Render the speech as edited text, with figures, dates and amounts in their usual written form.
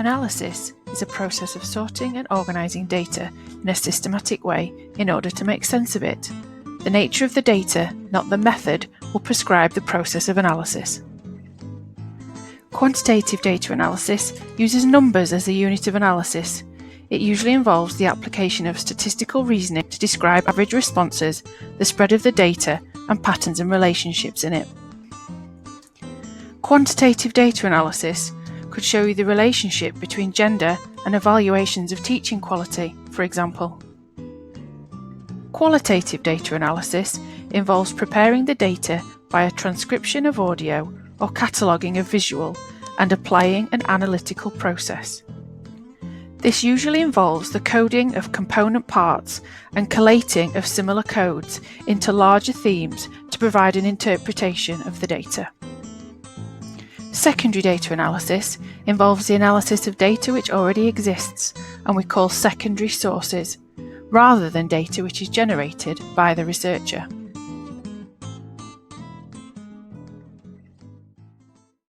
Analysis is a process of sorting and organising data in a systematic way in order to make sense of it. The nature of the data, not the method, will prescribe the process of analysis. Quantitative data analysis uses numbers as the unit of analysis. It usually involves the application of statistical reasoning to describe average responses, the spread of the data, and patterns and relationships in it. Quantitative data analysis could show you the relationship between gender and evaluations of teaching quality, for example. Qualitative data analysis involves preparing the data via transcription of audio or cataloguing of visual and applying an analytical process. This usually involves the coding of component parts and collating of similar codes into larger themes to provide an interpretation of the data. Secondary data analysis involves the analysis of data which already exists and we call secondary sources, rather than data which is generated by the researcher.